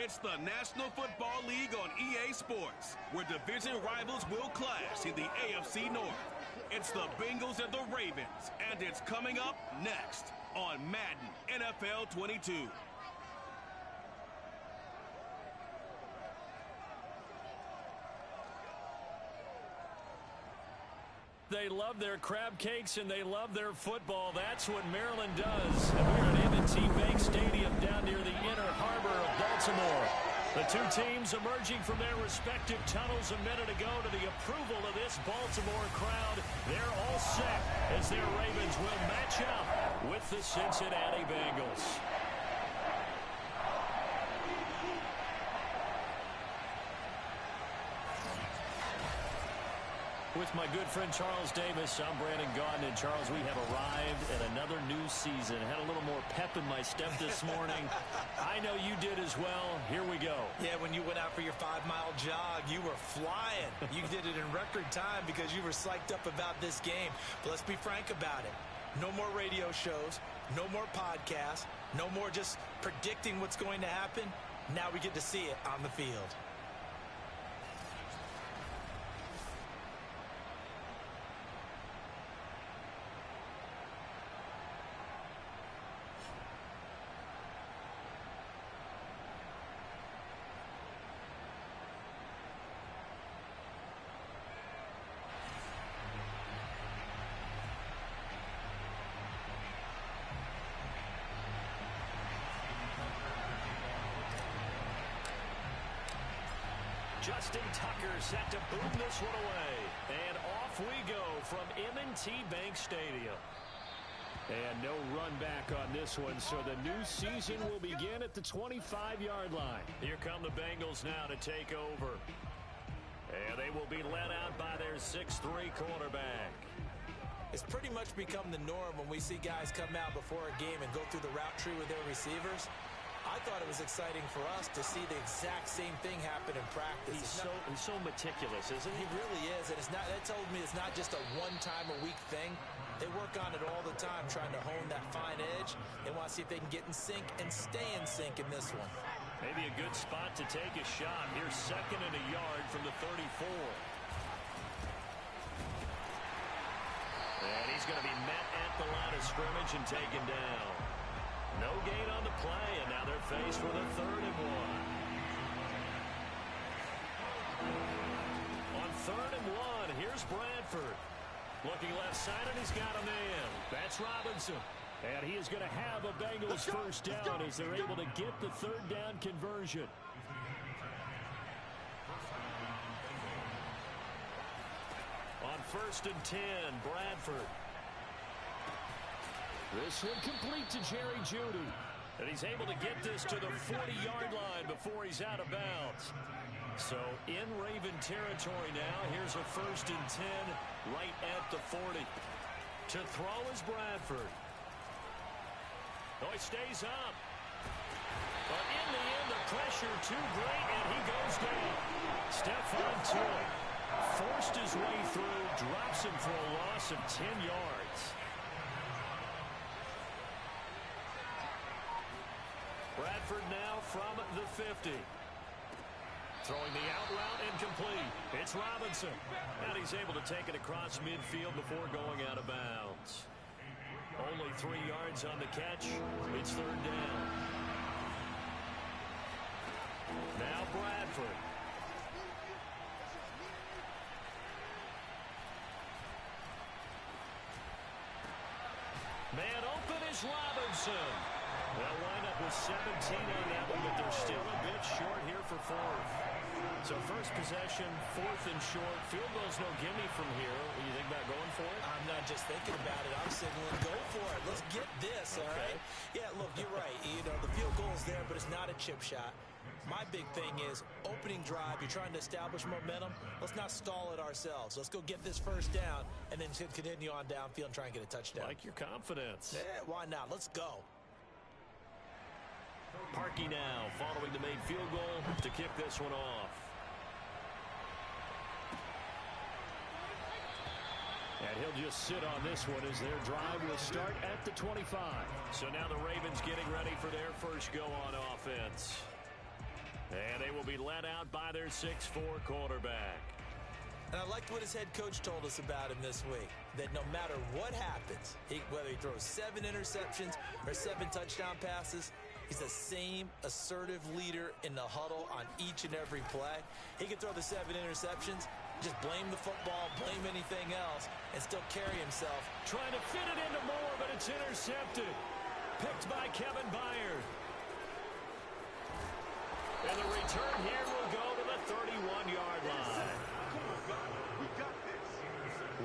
It's the National Football League on EA Sports, where division rivals will clash in the AFC North. It's the Bengals and the Ravens, and it's coming up next on Madden NFL 22. They love their crab cakes and they love their football. That's what Maryland does. And we're at M&T Bank Stadium down near the inner harbor of Baltimore. The two teams emerging from their respective tunnels a minute ago to the approval of this Baltimore crowd. They're all set as their Ravens will match up with the Cincinnati Bengals. With my good friend Charles Davis, I'm Brandon Gaudin. And Charles, we have arrived at another new season. Had a little more pep in my step this morning. I know you did as well. Here we go. Yeah, when you went out for your 5-mile jog, you were flying. You did it in record time because you were psyched up about this game. But let's be frank about it. No more radio shows, no more podcasts, no more just predicting what's going to happen. Now we get to see it on the field. Justin Tucker set to boom this one away. And off we go from M&T Bank Stadium. And no run back on this one, so the new season will begin at the 25-yard line. Here come the Bengals now to take over. And they will be led out by their 6'3 quarterback. It's pretty much become the norm when we see guys come out before a game and go through the route tree with their receivers. I thought it was exciting for us to see the exact same thing happen in practice. He's so meticulous, isn't he? He really is, and that told me it's not just a one-time-a-week thing. They work on it all the time, trying to hone that fine edge. They want to see if they can get in sync and stay in sync in this one. Maybe a good spot to take a shot. Here's 2nd and a yard from the 34. And he's going to be met at the line of scrimmage and taken down. No gain on the play, and now they're faced with a 3rd and 1. On 3rd and 1, here's Bradford. Looking left side, and he's got a man. That's Robinson. And he is going to have a Bengals first down as they're able to get the 3rd down conversion. On 1st and 10, Bradford. This one complete to Jerry Jeudy. And he's able to get this to the 40-yard line before he's out of bounds. So in Raven territory now. Here's a 1st and 10 right at the 40. To throw is Bradford. Oh, he stays up. But in the end, the pressure too great, and he goes down. Stephon Tuitt forced his way through, drops him for a loss of 10 yards. Bradford now from the 50. Throwing the out route incomplete. It's Robinson. And he's able to take it across midfield before going out of bounds. Only 3 yards on the catch. It's 3rd down. Now Bradford. Man open is Robinson. They'll line up with 17 on that one, but they're still a bit short here for 4th. So first possession, 4th and short. Field goal's no gimme from here. What do you think about going for it? I'm not just thinking about it. I'm signaling go for it. Let's get this, all right? Yeah, look, you're right. You know, the field goal's there, but it's not a chip shot. My big thing is opening drive. You're trying to establish momentum. Let's not stall it ourselves. Let's go get this first down and then continue on downfield and try and get a touchdown. Like your confidence. Yeah, why not? Let's go. Parkey now following the made field goal to kick this one off. And he'll just sit on this one as their drive will start at the 25. So now the Ravens getting ready for their first go on offense. And they will be led out by their 6'4 quarterback. And I liked what his head coach told us about him this week, that no matter what happens, whether he throws 7 interceptions or 7 touchdown passes, he's the same assertive leader in the huddle on each and every play. He can throw the 7 interceptions, just blame the football, blame anything else, and still carry himself. Trying to fit it into Moore, but it's intercepted. Picked by Kevin Byard. And the return here will go to the 31-yard line.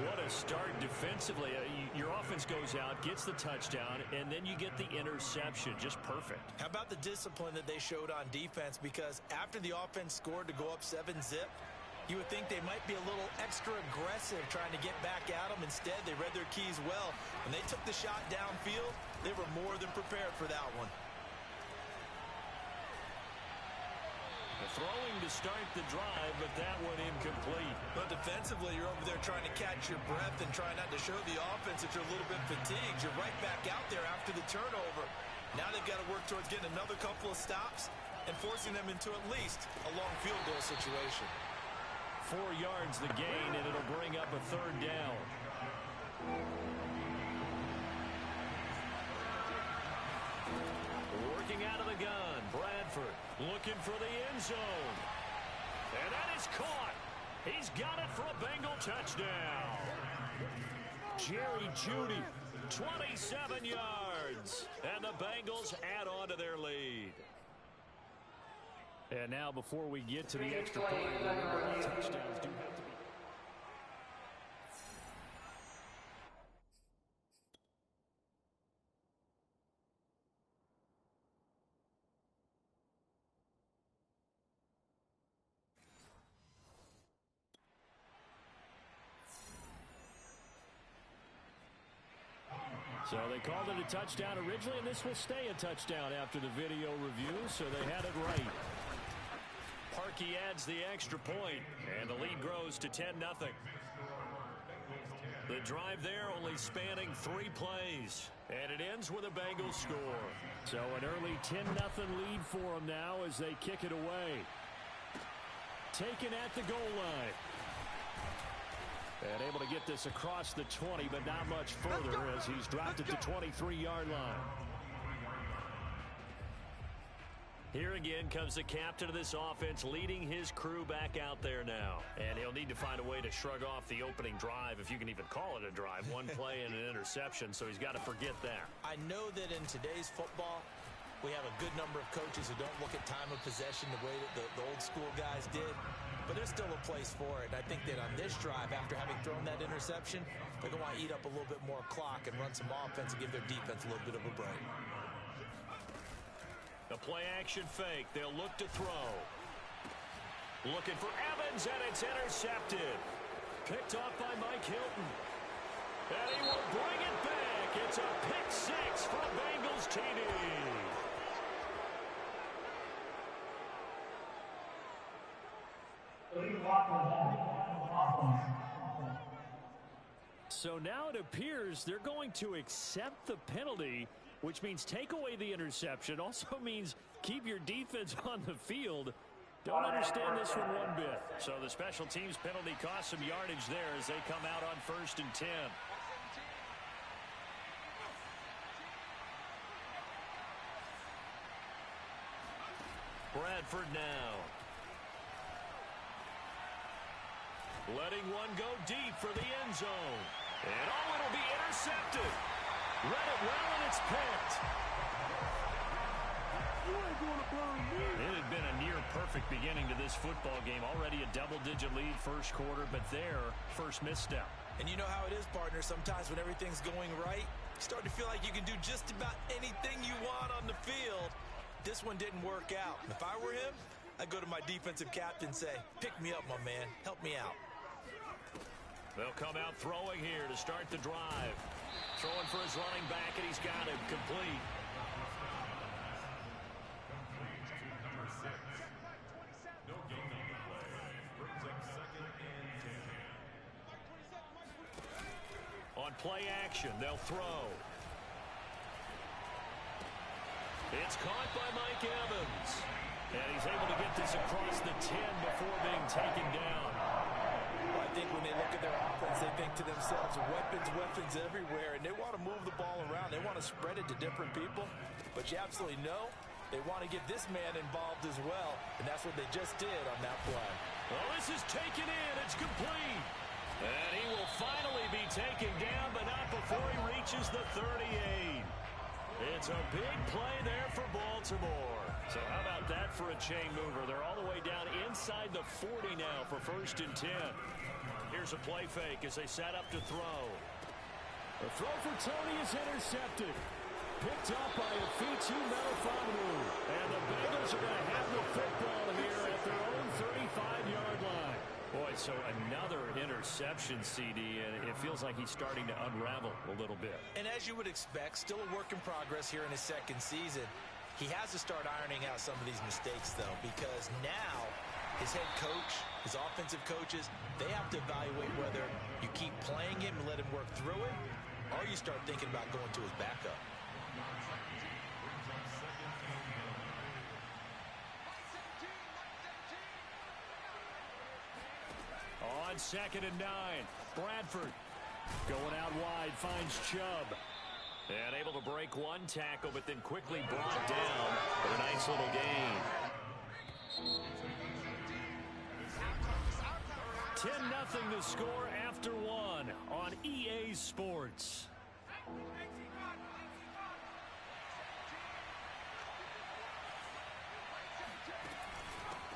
What a start defensively. Your offense goes out, gets the touchdown, and then you get the interception. Just perfect. How about the discipline that they showed on defense? Because after the offense scored to go up 7-zip, you would think they might be a little extra aggressive trying to get back at them. Instead, they read their keys well. When they took the shot downfield, they were more than prepared for that one. Throwing to start the drive, but that one incomplete. But defensively, you're over there trying to catch your breath and trying not to show the offense that you're a little bit fatigued. You're right back out there after the turnover. Now they've got to work towards getting another couple of stops and forcing them into at least a long field goal situation. 4 yards the gain, and it'll bring up a 3rd down. Working out of the gun, Bradford looking for the end zone. And that is caught. He's got it for a Bengal touchdown. Jerry Jeudy, 27 yards. And the Bengals add on to their lead. And now before we get to the extra point, remember, touchdowns do have to be. So they called it a touchdown originally, and this will stay a touchdown after the video review, so they had it right. Parkey adds the extra point, and the lead grows to 10-0. The drive there only spanning 3 plays, and it ends with a Bengals score. So an early 10-0 lead for them now as they kick it away. Taken at the goal line. And able to get this across the 20, but not much further as he's dropped it to 23-yard line. Here again comes the captain of this offense leading his crew back out there now. And he'll need to find a way to shrug off the opening drive, if you can even call it a drive. 1 play and an interception, so he's got to forget that. I know that in today's football, we have a good number of coaches who don't look at time of possession the way that the old school guys did. But there's still a place for it. And I think that on this drive, after having thrown that interception, they're going to want to eat up a little bit more clock and run some offense and give their defense a little bit of a break. The play-action fake. They'll look to throw. Looking for Evans, and it's intercepted. Picked off by Mike Hilton. And he will bring it back. It's a pick 6 for Bengals TD. So now it appears they're going to accept the penalty, which means take away the interception. Also means keep your defense on the field. Don't understand this one bit. So the special teams penalty cost some yardage there as they come out on 1st and 10. Bradford now. Letting one go deep for the end zone. And it'll be intercepted. Read it well, and it's picked. It had been a near-perfect beginning to this football game. Already a double-digit lead first quarter, but their first misstep. And you know how it is, partner. Sometimes when everything's going right, you start to feel like you can do just about anything you want on the field. This one didn't work out. If I were him, I'd go to my defensive captain and say, pick me up, my man. Help me out. They'll come out throwing here to start the drive. Throwing for his running back, and he's got him complete. On play action, they'll throw. It's caught by Mike Evans. And he's able to get this across the 10 before being taken down. Well, I think when they look at their offense, they think to themselves, weapons everywhere, and they want to move the ball around. They want to spread it to different people, but you absolutely know they want to get this man involved as well, and that's what they just did on that play. Well, this is taken in. It's complete. And he will finally be taken down, but not before he reaches the 38. It's a big play there for Baltimore. So how about that for a chain mover? They're all the way down inside the 40 now for 1st and 10. Here's a play fake as they set up to throw. The throw for Tony is intercepted. Picked up by Afitu Melifonwu. And the Bengals are going to have the football here at their own 35-yard line. Boy, so another interception, CD, and it feels like he's starting to unravel a little bit. And as you would expect, still a work in progress here in his second season. He has to start ironing out some of these mistakes, though, because now his head coach, his offensive coaches, they have to evaluate whether you keep playing him and let him work through it, or you start thinking about going to his backup. On 2nd and 9, Bradford going out wide, finds Chubb. And able to break one tackle, but then quickly brought down. But a nice little gain. 10-0 to score after one on EA Sports.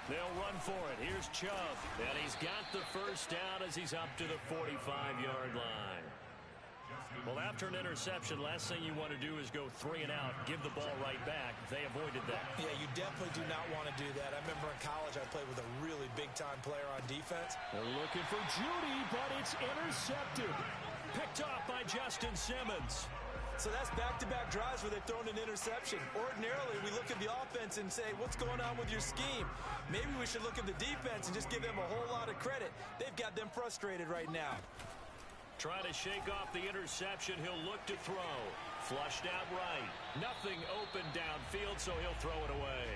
They'll run for it. Here's Chubb. And he's got the first down as he's up to the 45-yard line. Well, after an interception, last thing you want to do is go 3 and out, give the ball right back. They avoided that. Yeah, you definitely do not want to do that. I remember in college I played with a really big-time player on defense. They're looking for Judy, but it's intercepted. Picked off by Justin Simmons. So that's back-to-back drives where they've thrown an interception. Ordinarily, we look at the offense and say, what's going on with your scheme? Maybe we should look at the defense and just give them a whole lot of credit. They've got them frustrated right now. Trying to shake off the interception. He'll look to throw. Flushed out right. Nothing open downfield, so he'll throw it away.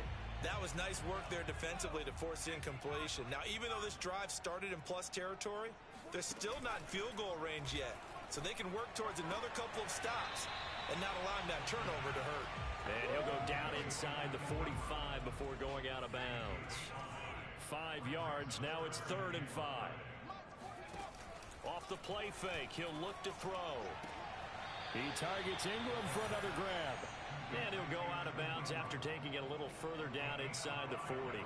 That was nice work there defensively to force incompletion. Now, even though this drive started in plus territory, they're still not in field goal range yet. So they can work towards another couple of stops and not allowing that turnover to hurt. And he'll go down inside the 45 before going out of bounds. 5 yards. Now it's 3rd and 5. Off the play fake, he'll look to throw. He targets Ingram for another grab. And he'll go out of bounds after taking it a little further down inside the 40.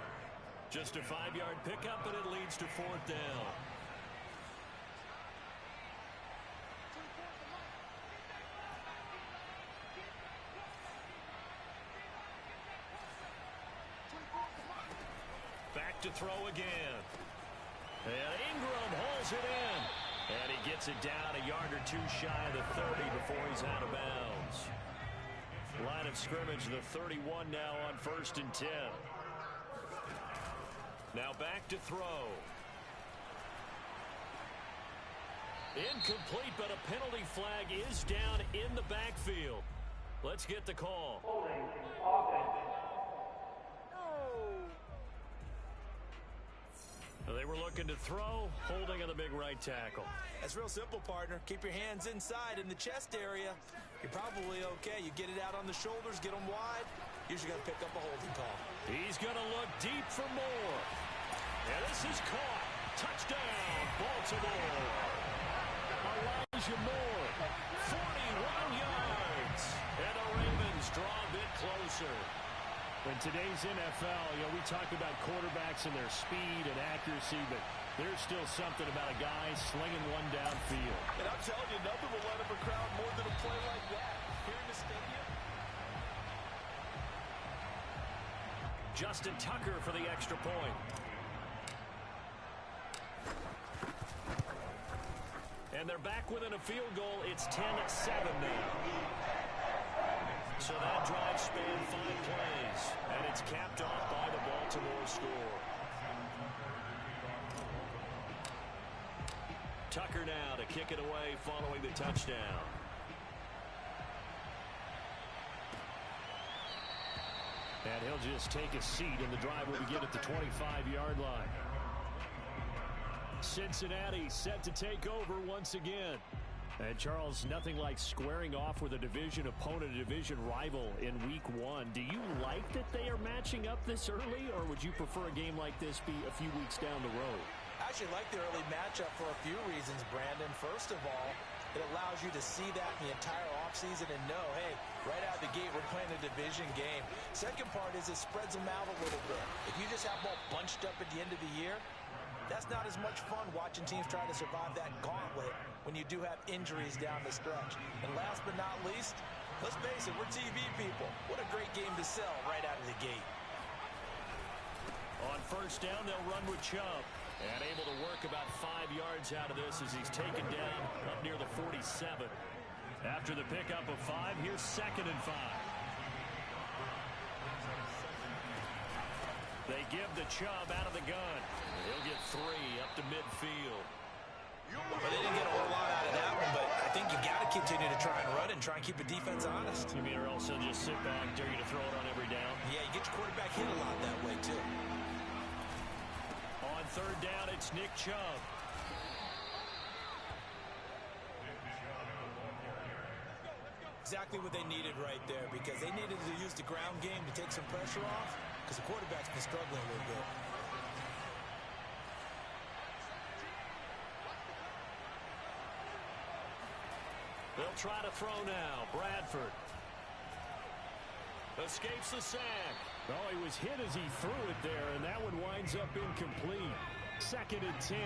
Just a 5-yard pickup, and it leads to 4th down. Back to throw again. And Ingram hauls it in. And he gets it down a yard or two shy of the 30 before he's out of bounds. Line of scrimmage, the 31 now on 1st and 10. Now back to throw. Incomplete, but a penalty flag is down in the backfield. Let's get the call. They were looking to throw, holding on the big right tackle. That's real simple, partner. Keep your hands inside in the chest area. You're probably okay. You get it out on the shoulders, get them wide. Usually got to pick up a holding call. He's going to look deep for more. And this is caught. Touchdown, Baltimore. Elijah Moore. 41 yards. And the Ravens draw a bit closer. In today's NFL, we talk about quarterbacks and their speed and accuracy, but there's still something about a guy slinging one downfield. And I'm telling you, nothing will light up a crowd more than a play like that. Here in the stadium. Justin Tucker for the extra point. And they're back within a field goal. It's 10-7 now. So that drive spanned 5 plays, and it's capped off by the Baltimore score. Tucker now to kick it away following the touchdown. And he'll just take a seat, and the drive will begin at the 25-yard line. Cincinnati set to take over once again. And Charles, nothing like squaring off with a division opponent, a division rival in week one. Do you like that they are matching up this early, or would you prefer a game like this be a few weeks down the road? I actually like the early matchup for a few reasons, Brandon. First of all, it allows you to see that in the entire offseason and know, hey, right out of the gate, we're playing a division game. Second part is it spreads them out a little bit. If you just have them all bunched up at the end of the year, that's not as much fun watching teams try to survive that gauntlet when you do have injuries down the stretch. And last but not least, let's face it, we're TV people. What a great game to sell right out of the gate. On first down, they'll run with Chubb. And able to work about 5 yards out of this as he's taken down up near the 47. After the pickup of 5, here's 2nd and 5. They give the Chubb out of the gun. He'll get 3 up to midfield. But they didn't get a whole lot out of that one, but I think you got to continue to try and run and try and keep the defense honest. You mean or else they'll just sit back, dare you to throw it on every down? Yeah, you get your quarterback hit a lot that way, too. On third down, it's Nick Chubb. Exactly what they needed right there, because they needed to use the ground game to take some pressure off, because the quarterback's been struggling a little bit. They'll try to throw now. Bradford escapes the sack. Oh, he was hit as he threw it there, and that one winds up incomplete. 2nd and 10.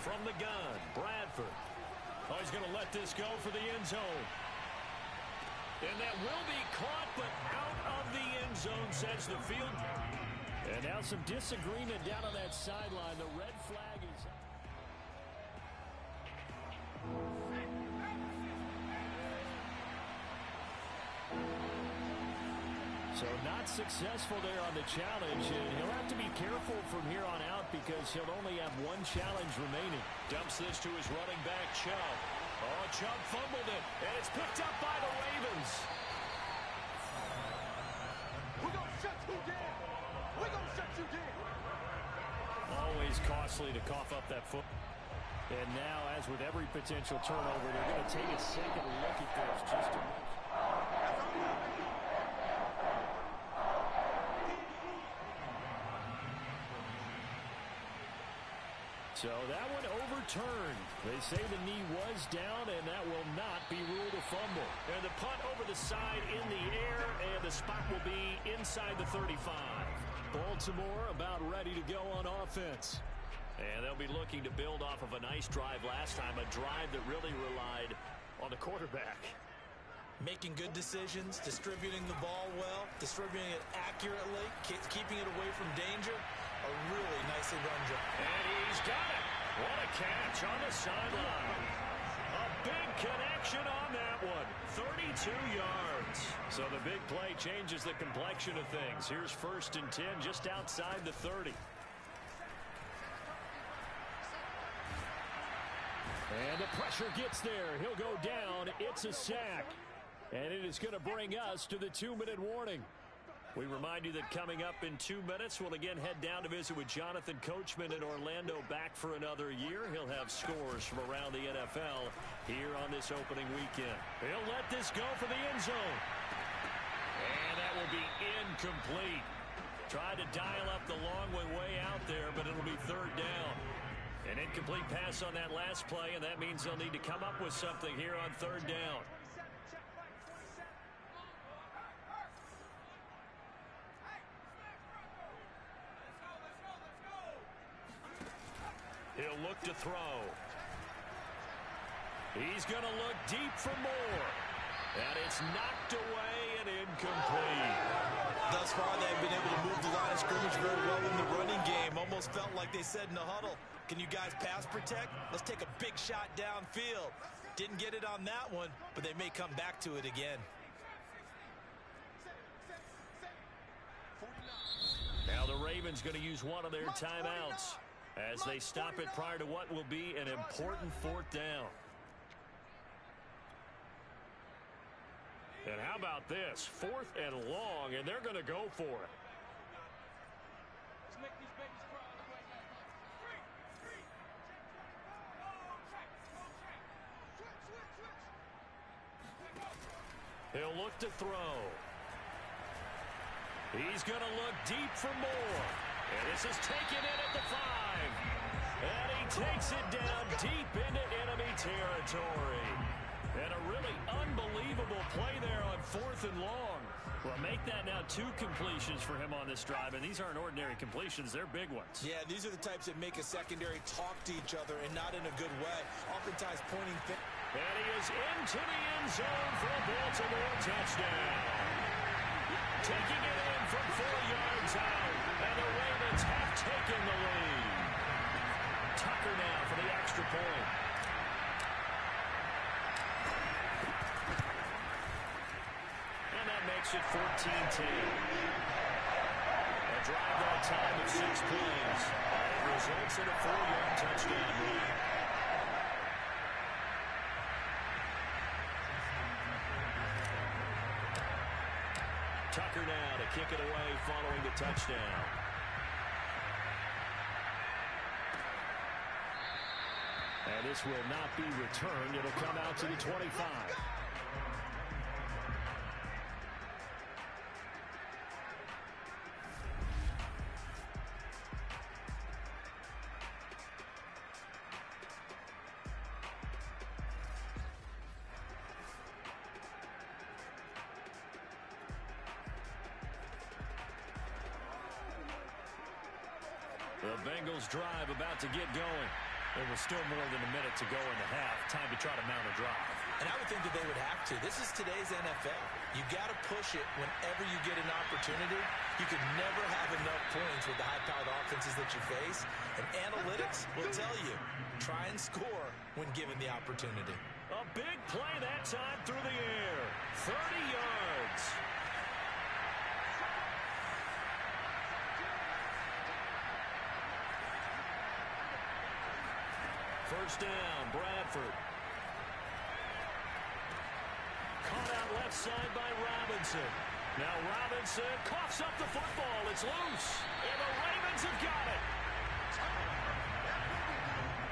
From the gun, Bradford. Oh, he's going to let this go for the end zone. And that will be caught, but out of the end zone, says the field. And now some disagreement down on that sideline. The red flag is up. So not successful there on the challenge, and he'll have to be careful from here on out because he'll only have one challenge remaining. Dumps this to his running back, Chubb. Oh, Chubb fumbled it, and it's picked up by the Ravens. We're going to shut you down. We're going to shut you down. Always costly to cough up that foot. And now, as with every potential turnover, they're going to take a second look at this just to make sure. So that one overturned. They say the knee was down, and that will not be ruled a fumble. And the punt over the side in the air, and the spot will be inside the 35. Baltimore about ready to go on offense. And they'll be looking to build off of a nice drive last time, a drive that really relied on the quarterback. Making good decisions, distributing the ball well, distributing it accurately, keeping it away from danger. A really nicely run job. And he's got it. What a catch on the sideline. A big connection on that one. 32 yards. So the big play changes the complexion of things. Here's 1st and 10 just outside the 30. And the pressure gets there. He'll go down. It's a sack. And it is going to bring us to the 2-minute warning. We remind you that coming up in 2 minutes, we'll again head down to visit with Jonathan Coachman in Orlando, back for another year. He'll have scores from around the NFL here on this opening weekend. He'll let this go for the end zone. And that will be incomplete. Tried to dial up the long way out there, but it'll be 3rd down. An incomplete pass on that last play, and that means they'll need to come up with something here on 3rd down. He'll look to throw. He's going to look deep for more. And it's knocked away and incomplete. Thus far, they've been able to move the line of scrimmage very well in the running game. Almost felt like they said in the huddle, can you guys pass protect? Let's take a big shot downfield. Didn't get it on that one, but they may come back to it again. Now the Ravens going to use one of their timeouts. as they stop it prior to what will be an important fourth down. And how about this? 4th and long, and they're going to go for it. Let's make these babies cry. He'll look to throw. He's going to look deep for more. And this is taken in at the 5. And he takes it down deep into enemy territory. And a really unbelievable play there on 4th and long. Well, make that now 2 completions for him on this drive, and these aren't ordinary completions. They're big ones. Yeah, these are the types that make a secondary talk to each other and not in a good way. Oftentimes pointing things. And he is into the end zone for a Baltimore touchdown. Taking it in from 4 yards out, and the Ravens have taken the lead. Tucker now for the extra point. And that makes it 14-10. A drive that time of 6 plays. It results in a 4-yard touchdown run. Tucker now to kick it away following the touchdown. And this will not be returned. It'll come out to the 25. The Bengals drive about to get going. There was still more than a minute to go in the half. Time to try to mount a drive. And I would think that they would have to. This is today's NFL. You got to push it whenever you get an opportunity. You can never have enough points with the high-powered offenses that you face. And analytics will tell you, try and score when given the opportunity. A big play that time through the air. 30 yards. First down, Bradford. Caught out left side by Robinson. Now Robinson coughs up the football. It's loose. And the Ravens have got it.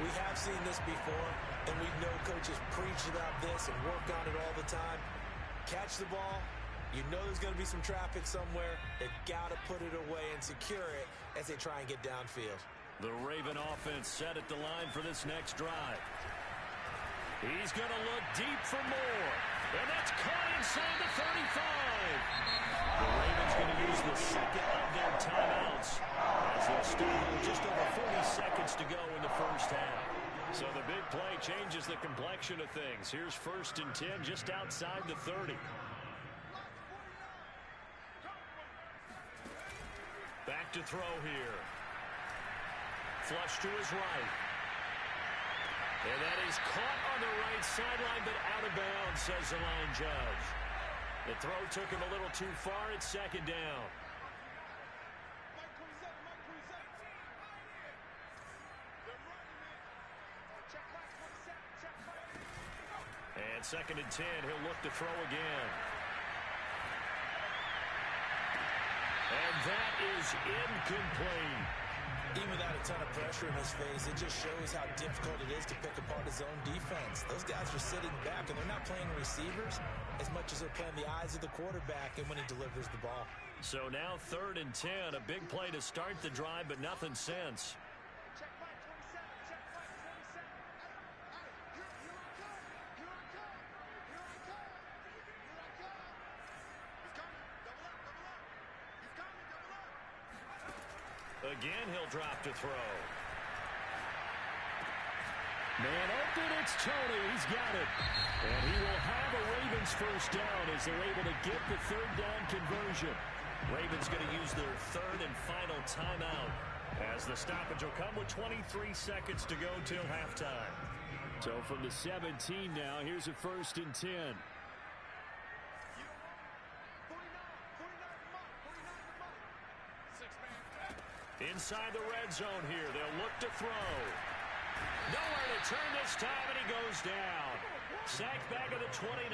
We have seen this before, and we know coaches preach about this and work on it all the time. Catch the ball. You know there's going to be some traffic somewhere. They've got to put it away and secure it as they try and get downfield. The Raven offense set at the line for this next drive. He's going to look deep for more. And that's caught inside the 35. The Ravens going to use the second of their timeouts as they'll start with just over 40 seconds to go in the first half. So the big play changes the complexion of things. Here's 1st and 10 just outside the 30. Back to throw here. Flush to his right. And that is caught on the right sideline, but out of bounds, says the line judge. The throw took him a little too far. It's 2nd down. And 2nd and 10, he'll look to throw again. And that is incomplete. Even without a ton of pressure in his face, it just shows how difficult it is to pick apart his own defense. Those guys are sitting back, and they're not playing receivers as much as they're playing the eyes of the quarterback and when he delivers the ball. So now 3rd and 10, a big play to start the drive, but nothing since. Again, he'll drop to throw. Man open, it's Tony. He's got it. And he will have a Ravens first down as they're able to get the 3rd down conversion. Ravens going to use their 3rd and final timeout as the stoppage will come with 23 seconds to go till halftime. So from the 17 now, here's a 1st and 10. Inside the red zone here. They'll look to throw. Nowhere to turn this time, and he goes down. Sacked back at the 29.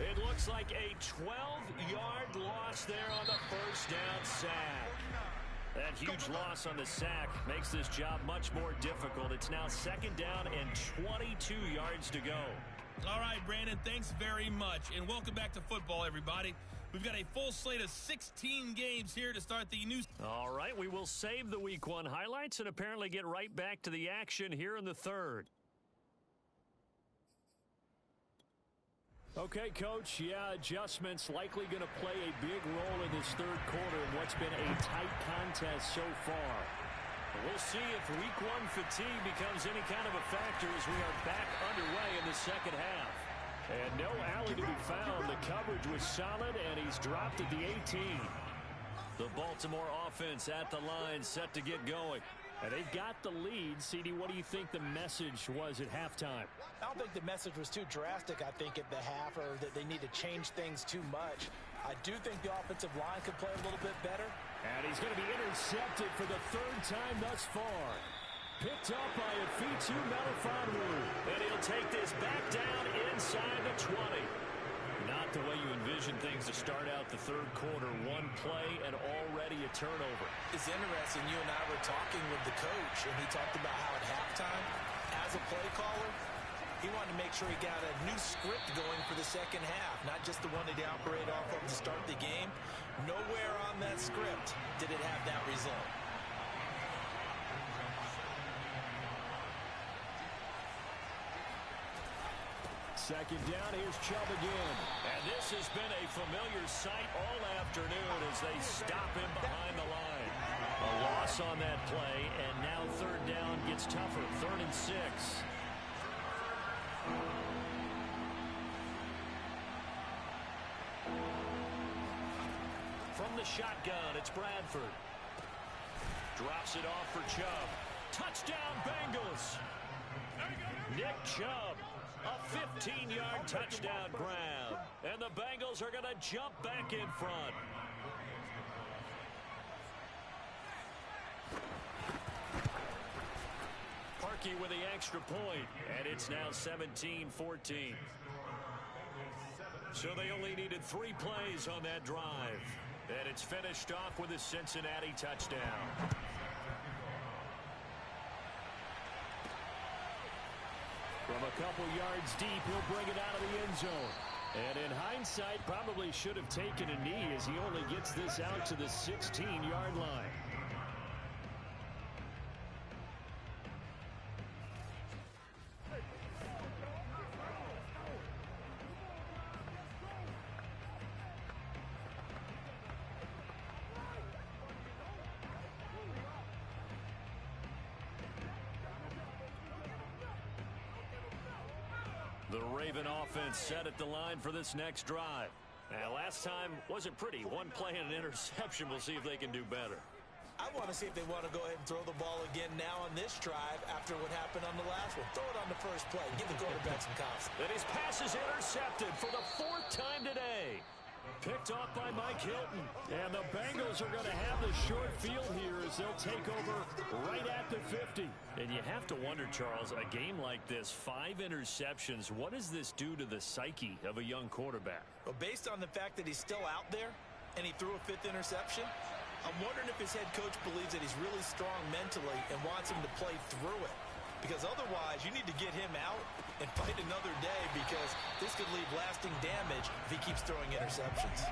It looks like a 12-yard loss there on the first down sack. That huge loss on the sack makes this job much more difficult. It's now second down and 22 yards to go. All right, Brandon, thanks very much. And welcome back to football, everybody. We've got a full slate of 16 games here to start the new... All right, we will save the Week 1 highlights and apparently get right back to the action here in the third. Okay, Coach, yeah, adjustments likely going to play a big role in this third quarter in what's been a tight contest so far. We'll see if Week 1 fatigue becomes any kind of a factor as we are back underway in the second half. And no alley to be found. The coverage was solid, and he's dropped at the 18. The Baltimore offense at the line set to get going. And they've got the lead. CD, what do you think the message was at halftime? I don't think the message was too drastic, I think, at the half, or that they need to change things too much. I do think the offensive line could play a little bit better. And he's going to be intercepted for the third time thus far. Picked up by Afitu Melifonwu. And he'll take this back down inside the 20. Not the way you envision things to start out the third quarter. One play and already a turnover. It's interesting. You and I were talking with the coach, and he talked about how at halftime, as a play caller, he wanted to make sure he got a new script going for the second half, not just the one that he operated off of to start the game. Nowhere on that script did it have that result. Second down, here's Chubb again. And this has been a familiar sight all afternoon as they stop him behind the line. A loss on that play, and now third down gets tougher. 3rd and 6. From the shotgun, it's Bradford. Drops it off for Chubb. Touchdown, Bengals. Nick Chubb. A 15-yard touchdown grab. And the Bengals are going to jump back in front. Parkey with the extra point. And it's now 17-14. So they only needed 3 plays on that drive. And it's finished off with a Cincinnati touchdown. From a couple yards deep, he'll bring it out of the end zone. And in hindsight, probably should have taken a knee as he only gets this out to the 16-yard line. The Raven offense set at the line for this next drive. Now, last time wasn't pretty. 1 play and an interception. We'll see if they can do better. I want to see if they want to go ahead and throw the ball again now on this drive after what happened on the last one. Throw it on the first play. Give the quarterback some confidence. And his pass is intercepted for the 4th time today. Picked off by Mike Hilton. And the Bengals are going to have the short field here as they'll take over right at the 50. And you have to wonder, Charles, a game like this, 5 interceptions, what does this do to the psyche of a young quarterback? Well, based on the fact that he's still out there and he threw a 5th interception, I'm wondering if his head coach believes that he's really strong mentally and wants him to play through it. Because otherwise, you need to get him out and fight another day because this could leave lasting damage if he keeps throwing interceptions.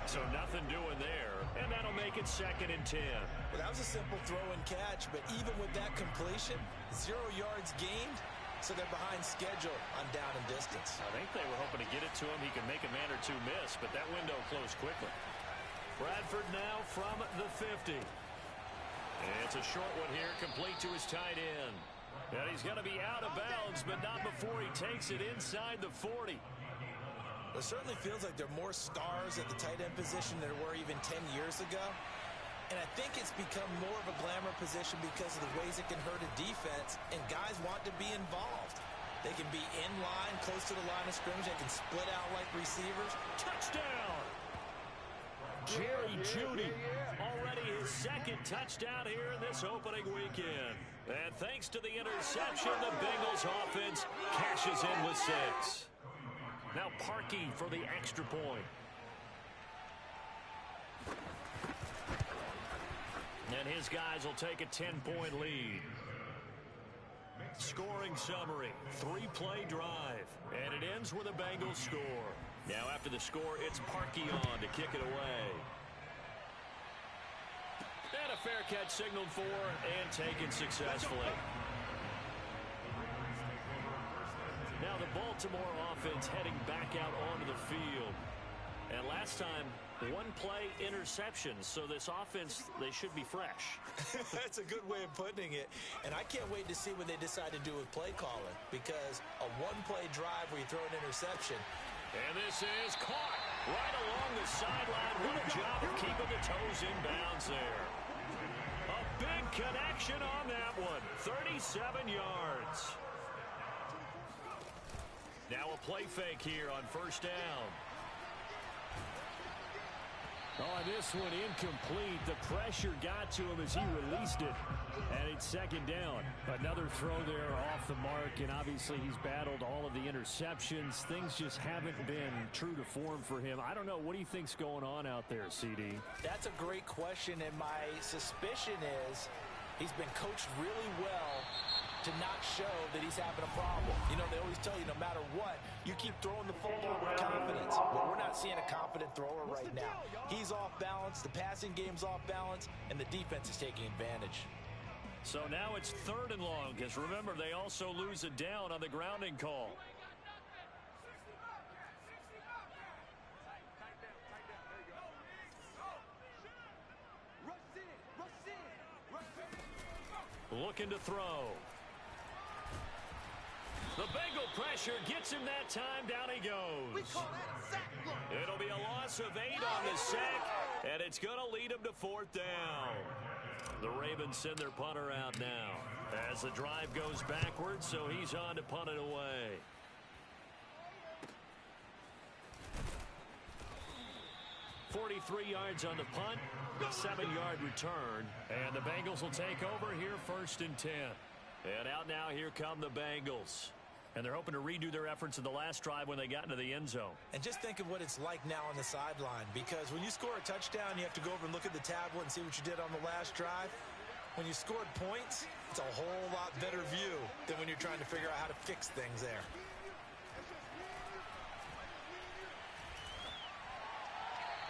So nothing doing there, and that'll make it 2nd and 10. Well, that was a simple throw and catch, but even with that completion, 0 yards gained, so they're behind schedule on down and distance. I think they were hoping to get it to him. He could make a man or 2 miss, but that window closed quickly. Bradford now from the 50. And it's a short one here, complete to his tight end. And he's going to be out of bounds, but not before he takes it inside the 40. It certainly feels like there are more stars at the tight end position than there were even 10 years ago. And I think it's become more of a glamour position because of the ways it can hurt a defense, and guys want to be involved. They can be in line, close to the line of scrimmage. They can split out like receivers. Touchdown! Jerry Jeudy, already his his second touchdown here in this opening weekend. And thanks to the interception, the Bengals offense cashes in with 6. Now Parkey for the extra point. And his guys will take a 10-point lead. Scoring summary, 3-play drive, and it ends with a Bengals score. Now after the score, it's Parkey on to kick it away. And a fair catch signaled for and taken successfully. Now the Baltimore offense heading back out onto the field. And last time, 1-play interceptions. So this offense, they should be fresh. That's a good way of putting it. And I can't wait to see what they decide to do with play calling. Because a 1-play drive where you throw an interception. And this is caught right along the sideline. What a job of keeping the toes in bounds there. A big connection on that one. 37 yards. Now a play fake here on first down. Oh, this one incomplete. The pressure got to him as he released it. And it's second down. Another throw there off the mark. And obviously he's battled all of the interceptions. Things just haven't been true to form for him. I don't know. What do you think's going on out there, CD? That's a great question. And my suspicion is he's been coached really well to not show that he's having a problem. You know, they always tell you no matter what, you keep throwing the football with confidence. But we're not seeing a confident thrower right now. He's off balance, the passing game's off balance, and the defense is taking advantage. So now it's 3rd and long, because remember, they also lose a down on the grounding call. Looking to throw. The Bengal pressure gets him that time. Down he goes. We call that a sack. Look. It'll be a loss of 8 on the sack, and it's going to lead him to 4th down. The Ravens send their punter out now as the drive goes backwards, so he's on to punt it away. .43 yards on the punt, 7-yard return, and the Bengals will take over here 1st and 10. And out now, here come the Bengals. And they're hoping to redo their efforts in the last drive when they got into the end zone. And just think of what it's like now on the sideline, because when you score a touchdown, you have to go over and look at the tablet and see what you did on the last drive. When you scored points, it's a whole lot better view than when you're trying to figure out how to fix things there.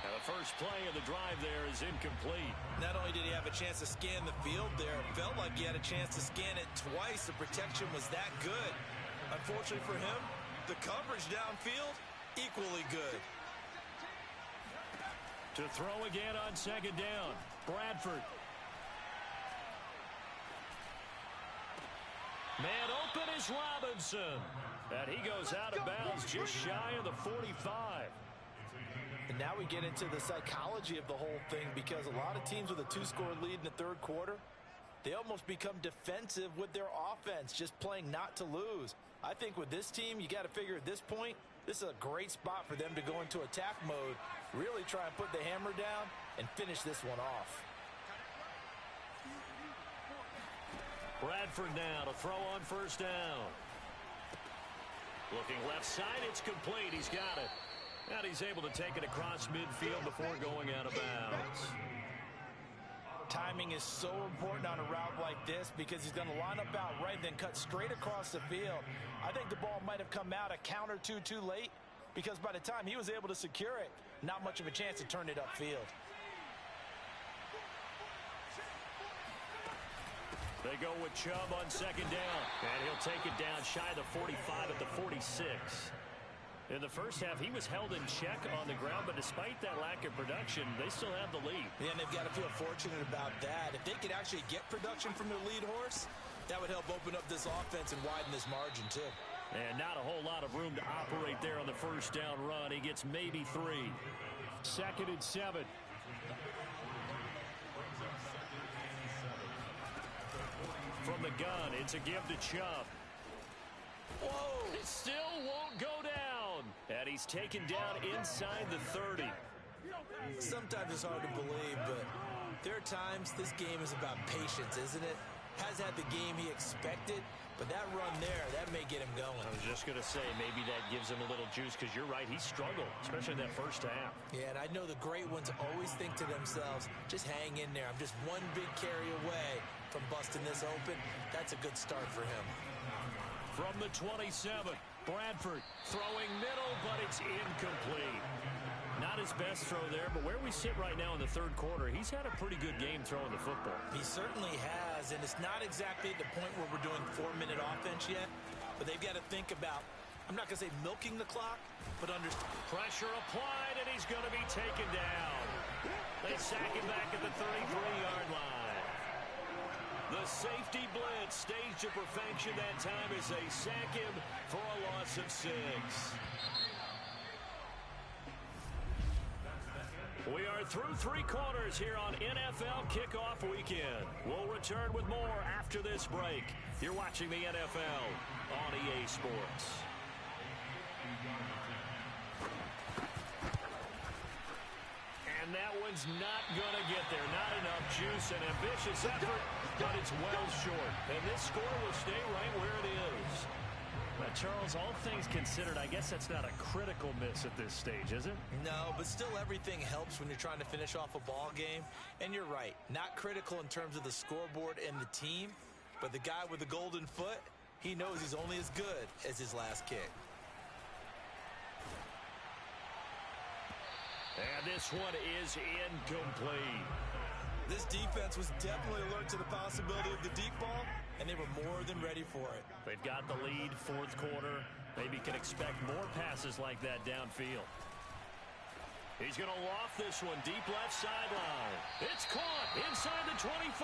And the first play of the drive there is incomplete. Not only did he have a chance to scan the field there, it felt like he had a chance to scan it twice. The protection was that good. Unfortunately for him, the coverage downfield, equally good. To throw again on 2nd down, Bradford. Man open is Robinson. And he goes out of bounds just shy of the 45. And now we get into the psychology of the whole thing, because a lot of teams with a 2-score lead in the 3rd quarter, they almost become defensive with their offense, just playing not to lose. I think with this team, you got to figure at this point, this is a great spot for them to go into attack mode, really try and put the hammer down and finish this one off. Bradford now to throw on 1st down. Looking left side, it's complete. He's got it. And he's able to take it across midfield before going out of bounds. Timing is so important on a route like this, because he's going to line up out right, then cut straight across the field. I think the ball might have come out a count or two too late, because by the time he was able to secure it, not much of a chance to turn it upfield. They go with Chubb on 2nd down, and he'll take it down shy of the 45 at the 46. In the first half, he was held in check on the ground, but despite that lack of production, they still have the lead. Yeah, and they've got to feel fortunate about that. If they could actually get production from their lead horse, that would help open up this offense and widen this margin, too. And not a whole lot of room to operate there on the 1st down run. He gets maybe 3. 2nd and 7. From the gun, it's a give to Chubb. Whoa! It still won't go down. And he's taken down inside the 30. Sometimes it's hard to believe, but there are times, this game is about patience, isn't it? Has had the game he expected, but that run there, that may get him going. I was just going to say, maybe that gives him a little juice, because you're right, he struggled, especially in that first half. Yeah, and I know the great ones always think to themselves, just hang in there. I'm just one big carry away from busting this open. That's a good start for him. From the 27, Bradford throwing middle, but it's incomplete. Not his best throw there, but where we sit right now in the third quarter, he's had a pretty good game throwing the football. He certainly has, and it's not exactly at the point where we're doing 4-minute offense yet, but they've got to think about, I'm not going to say milking the clock, but pressure applied, and he's going to be taken down. They sack him back at the 33-yard line. The safety blitz staged to perfection that time as they sack him for a loss of 6. We are through 3 quarters here on NFL Kickoff Weekend. We'll return with more after this break. You're watching the NFL on EA Sports. And that one's not going to get there. Not enough juice. An ambitious effort, but it's well short. And this score will stay right where it is. Now, Charles, all things considered, I guess that's not a critical miss at this stage, is it? No, but still everything helps when you're trying to finish off a ball game. And you're right, not critical in terms of the scoreboard and the team, but the guy with the golden foot, he knows he's only as good as his last kick. And this one is incomplete. This defense was definitely alert to the possibility of the deep ball, and they were more than ready for it. They've got the lead, fourth quarter. Maybe can expect more passes like that downfield. He's going to loft this one deep left sideline. It's caught inside the 25.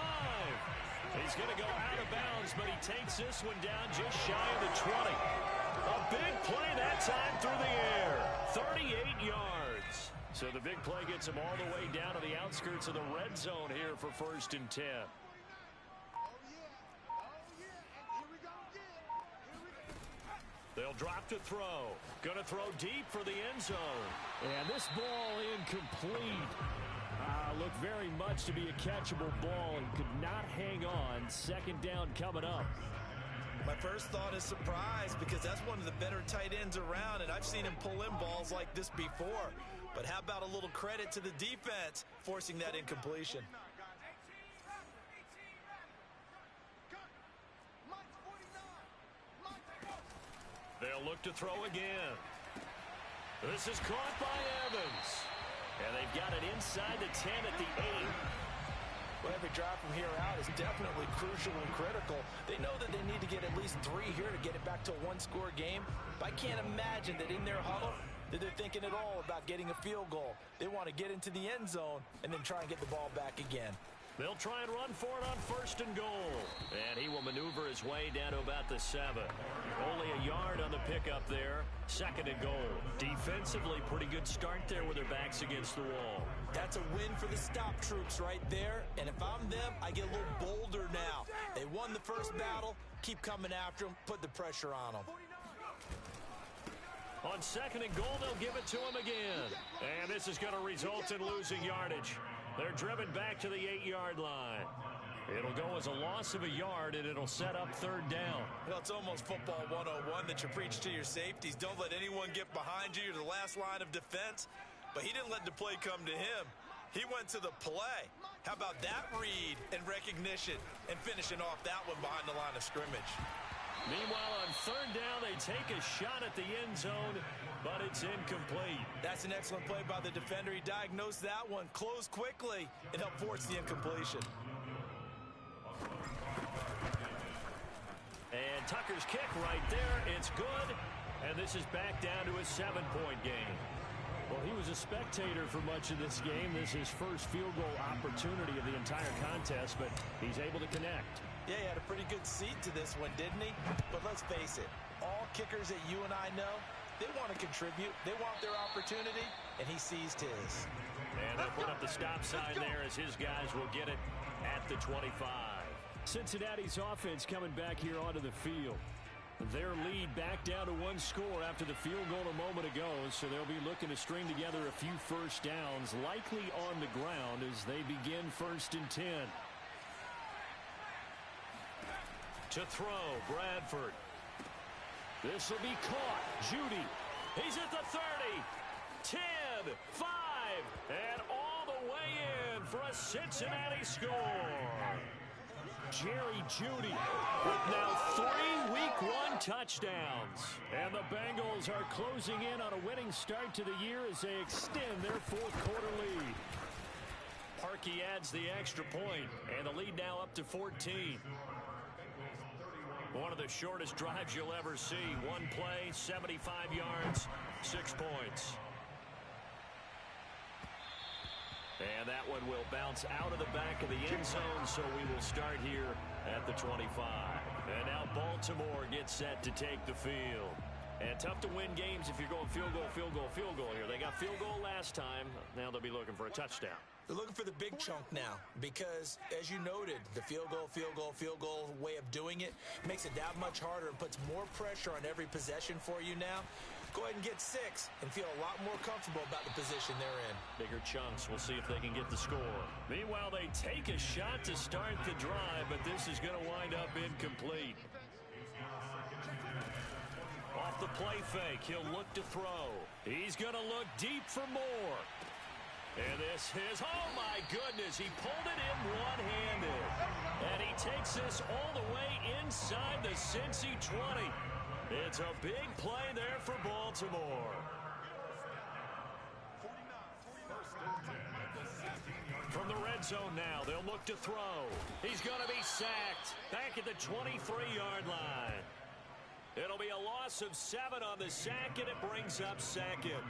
He's going to go out of bounds, but he takes this one down just shy of the 20. A big play that time through the air. 38 yards. So the big play gets him all the way down to the outskirts of the red zone here for 1st and 10. They'll drop to throw. Going to throw deep for the end zone. And this ball incomplete. Looked very much to be a catchable ball and could not hang on. 2nd down coming up. My first thought is surprise, because that's one of the better tight ends around, and I've seen him pull in balls like this before. But how about a little credit to the defense forcing that incompletion? They'll look to throw again. This is caught by Evans. And they've got it inside the 10 at the 8. Well, every drive from here out is definitely crucial and critical. They know that they need to get at least 3 here to get it back to a one-score game. But I can't imagine that in their huddle that they're thinking at all about getting a field goal. They want to get into the end zone and then try and get the ball back again. They'll try and run for it on 1st and goal. And he will maneuver his way down to about the 7. Only a yard on the pickup there. 2nd and goal. Defensively, pretty good start there with their backs against the wall. That's a win for the stop troops right there. And if I'm them, I get a little bolder now. They won the first battle. Keep coming after them. Put the pressure on them. On 2nd and goal, they'll give it to him again. And this is going to result in losing yardage. They're driven back to the 8-yard line. It'll go as a loss of a yard, and it'll set up 3rd down. Well, it's almost football 101 that you preach to your safeties. Don't let anyone get behind you. You're the last line of defense. But he didn't let the play come to him. He went to the play. How about that read and recognition and finishing off that one behind the line of scrimmage? Meanwhile, on 3rd down, they take a shot at the end zone, but it's incomplete. That's an excellent play by the defender. He diagnosed that one, closed quickly, and helped force the incompletion. And Tucker's kick right there. It's good. And this is back down to a 7-point game. Well, he was a spectator for much of this game. This is his first field goal opportunity of the entire contest, but he's able to connect. Yeah, he had a pretty good seat to this one, didn't he? But let's face it, all kickers that you and I know, they want to contribute. They want their opportunity, and he seized his. And they'll put up the stop sign there as his guys will get it at the 25. Cincinnati's offense coming back here onto the field. Their lead back down to one score after the field goal a moment ago, so they'll be looking to string together a few first downs, likely on the ground as they begin 1st and 10. To throw, Bradford. This will be caught. Judy. He's at the 30. 10, 5, and all the way in for a Cincinnati score. Jerry Judy with now 3 Week 1 touchdowns. And the Bengals are closing in on a winning start to the year as they extend their 4th quarter lead. Parkey adds the extra point, and the lead now up to 14. One of the shortest drives you'll ever see. One play, 75 yards, 6 points. And that one will bounce out of the back of the end zone, so we will start here at the 25. And now Baltimore gets set to take the field. And tough to win games if you're going field goal, field goal, field goal here. They got field goal last time. Now they'll be looking for a touchdown. They're looking for the big chunk now because, as you noted, the field goal way of doing it makes it that much harder and puts more pressure on every possession for you now. Go ahead and get 6 and feel a lot more comfortable about the position they're in. Bigger chunks. We'll see if they can get the score. Meanwhile, they take a shot to start the drive, but this is going to wind up incomplete. Off the play fake, he'll look to throw. He's going to look deep for more. And this is, oh my goodness, he pulled it in one-handed. And he takes this all the way inside the Cincy 20. It's a big play there for Baltimore. From the red zone now, they'll look to throw. He's going to be sacked back at the 23-yard line. It'll be a loss of 7 on the sack, and it brings up 2nd.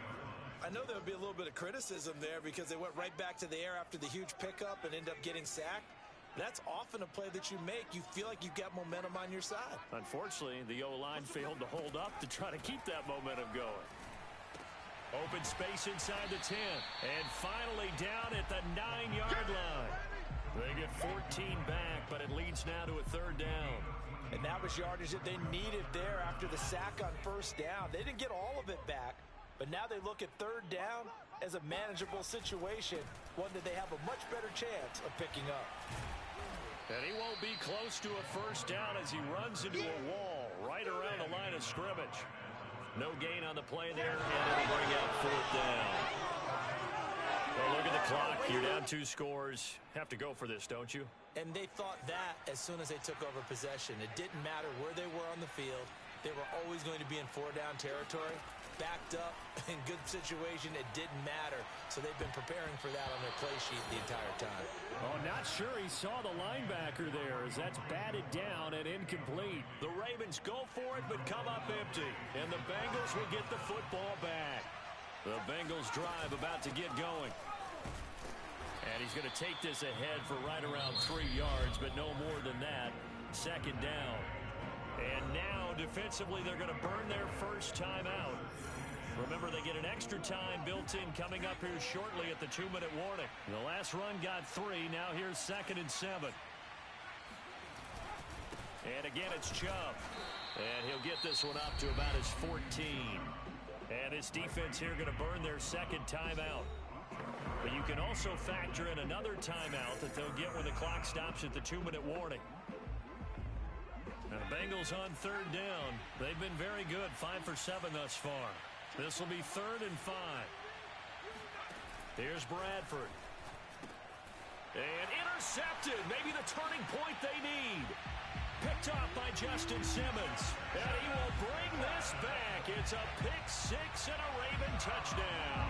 I know there would be a little bit of criticism there because they went right back to the air after the huge pickup and ended up getting sacked. That's often a play that you make. You feel like you've got momentum on your side. Unfortunately, the O-line failed to hold up to try to keep that momentum going. Open space inside the 10. And finally down at the 9-yard line. They get 14 back, but it leads now to a 3rd down. And that was yardage that they needed there after the sack on 1st down. They didn't get all of it back, but now they look at 3rd down as a manageable situation, one that they have a much better chance of picking up. And he won't be close to a 1st down as he runs into a wall right around the line of scrimmage. No gain on the play there, and it'll bring out 4th down. Well, look at the clock. You're down 2 scores. Have to go for this, don't you? And they thought that as soon as they took over possession. It didn't matter where they were on the field. They were always going to be in 4-down territory. Backed up, in good situation, it didn't matter. So they've been preparing for that on their play sheet the entire time. Oh, not sure he saw the linebacker there as that's batted down and incomplete. The Ravens go for it but come up empty. And the Bengals will get the football back. The Bengals drive about to get going. And he's going to take this ahead for right around 3 yards, but no more than that. 2nd down. And now, defensively, they're going to burn their first time out. Remember, they get an extra time built in coming up here shortly at the 2-minute warning. The last run got 3. Now here's 2nd and 7. And again, it's Chubb. And he'll get this one up to about his 14. And his defense here going to burn their 2nd timeout. But you can also factor in another timeout that they'll get when the clock stops at the 2-minute warning. And the Bengals on 3rd down. They've been very good, 5 for 7 thus far. This will be 3rd and 5. Here's Bradford. And intercepted. Maybe the turning point they need. Picked off by Justin Simmons. And he will bring this back. It's a pick 6 and a Raven touchdown.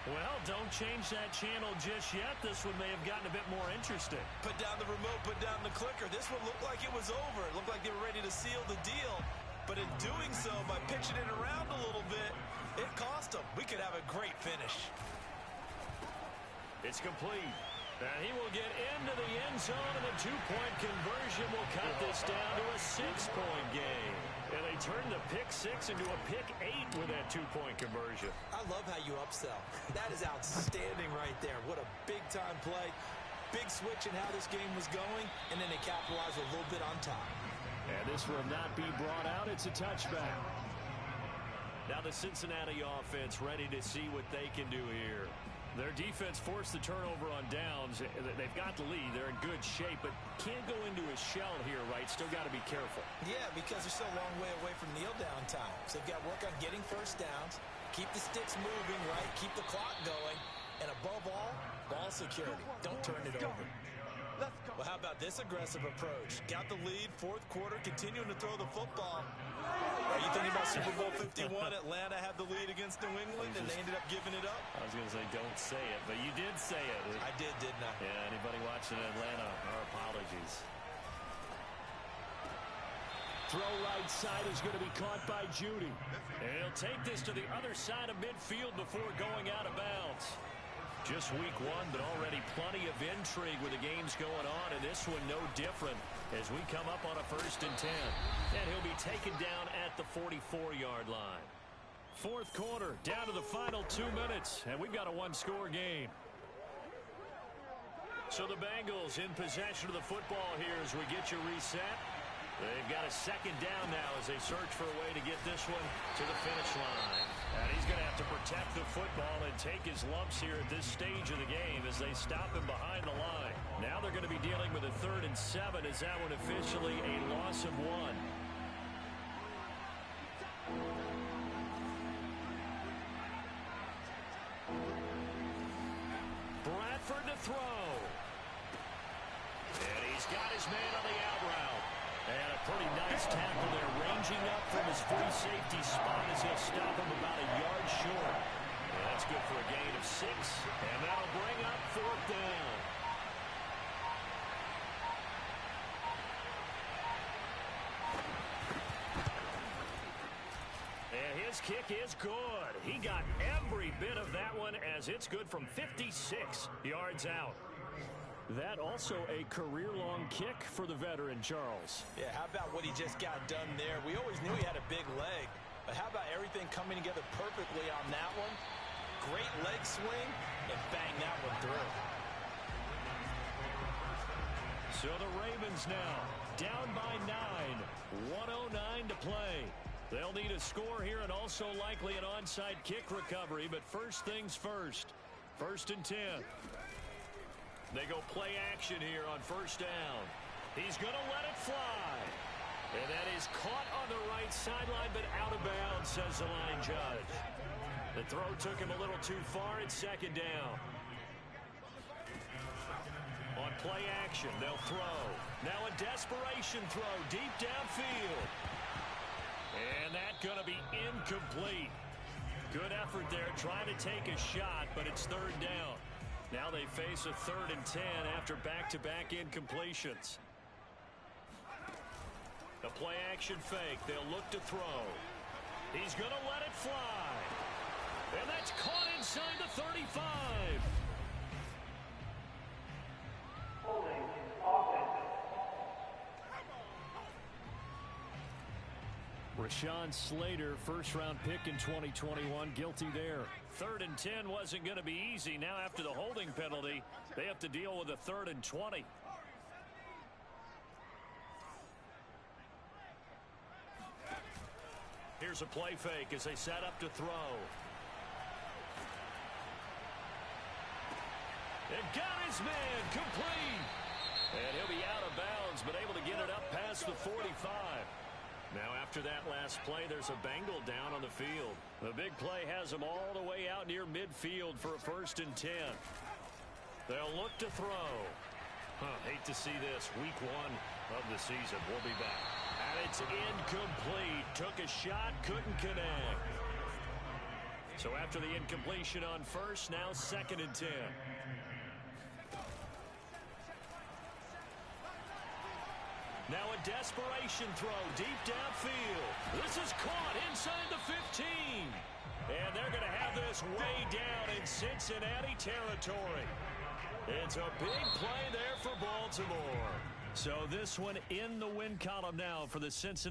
Well, don't change that channel just yet. This one may have gotten a bit more interesting. Put down the remote, put down the clicker. This one looked like it was over. It looked like they were ready to seal the deal. But in doing so, by pitching it around a little bit, it cost them. We could have a great finish. It's complete. And he will get into the end zone, and a 2-point conversion will cut this down to a 6-point game. And they turned the pick 6 into a pick 8 with that 2-point conversion. I love how you upsell. That is outstanding right there. What a big-time play. Big switch in how this game was going, and then they capitalized a little bit on top. And this will not be brought out. It's a touchback. Now the Cincinnati offense ready to see what they can do here. Their defense forced the turnover on downs. They've got the lead. They're in good shape, but can't go into a shell here, right? Still got to be careful. Yeah, because they're still a long way away from kneel down time. So they've got to work on getting first downs, keep the sticks moving, right? Keep the clock going. And above all, ball security. Don't turn it over. Well, how about this aggressive approach? Got the lead, fourth quarter, continuing to throw the football. Are you thinking about Super Bowl 51? Atlanta had the lead against New England, and they ended up giving it up? I was going to say, don't say it, but you did say it. I did, didn't I? Yeah, anybody watching Atlanta, our apologies. Throw right side is going to be caught by Judy. And he'll take this to the other side of midfield before going out of bounds. Just week one, but already plenty of intrigue with the games going on, and this one no different as we come up on a 1st and 10. And he'll be taken down at the 44-yard line. Fourth quarter, down to the final 2 minutes, and we've got a one-score game. So the Bengals in possession of the football here as we get you reset. They've got a second down now as they search for a way to get this one to the finish line. And he's going to have to protect the football and take his lumps here at this stage of the game as they stop him behind the line. Now they're going to be dealing with a 3rd and 7 as that one officially a loss of 1. Bradford to throw. And he's got his man on the out route. And a pretty nice tackle there, ranging up from his free safety spot as he'll stop him about a yard short. And that's good for a gain of 6, and that'll bring up 4th down. And his kick is good. He got every bit of that one as it's good from 56 yards out. That also a career-long kick for the veteran, Charles. Yeah, how about what he just got done there? We always knew he had a big leg, but how about everything coming together perfectly on that one? Great leg swing, and bang that one through. So the Ravens now down by 9, 1:09 to play. They'll need a score here and also likely an onside kick recovery, but first things first. 1st and 10. They go play action here on 1st down. He's going to let it fly. And that is caught on the right sideline, but out of bounds, says the line judge. The throw took him a little too far. It's 2nd down. On play action, they'll throw. Now a desperation throw deep downfield. And that's going to be incomplete. Good effort there, trying to take a shot, but it's 3rd down. Now they face a 3rd and 10 after back-to-back incompletions. The play-action fake. They'll look to throw. He's going to let it fly. And that's caught inside the 35. Rashawn Slater, first-round pick in 2021, guilty there. 3rd and 10 wasn't going to be easy. Now after the holding penalty, they have to deal with a 3rd and 20. Here's a play fake as they set up to throw. And got his man complete. And he'll be out of bounds, but able to get it up past the 45. Now after that last play, there's a Bengal down on the field. The big play has them all the way out near midfield for a 1st and 10. They'll look to throw. Hate to see this. Week 1 of the season. We'll be back. And it's incomplete. Took a shot, couldn't connect. So after the incompletion on 1st, now 2nd and 10. Now a desperation throw deep downfield. This is caught inside the 15. And they're going to have this way down in Cincinnati territory. It's a big play there for Baltimore. So this one in the win column now for the Cincinnati.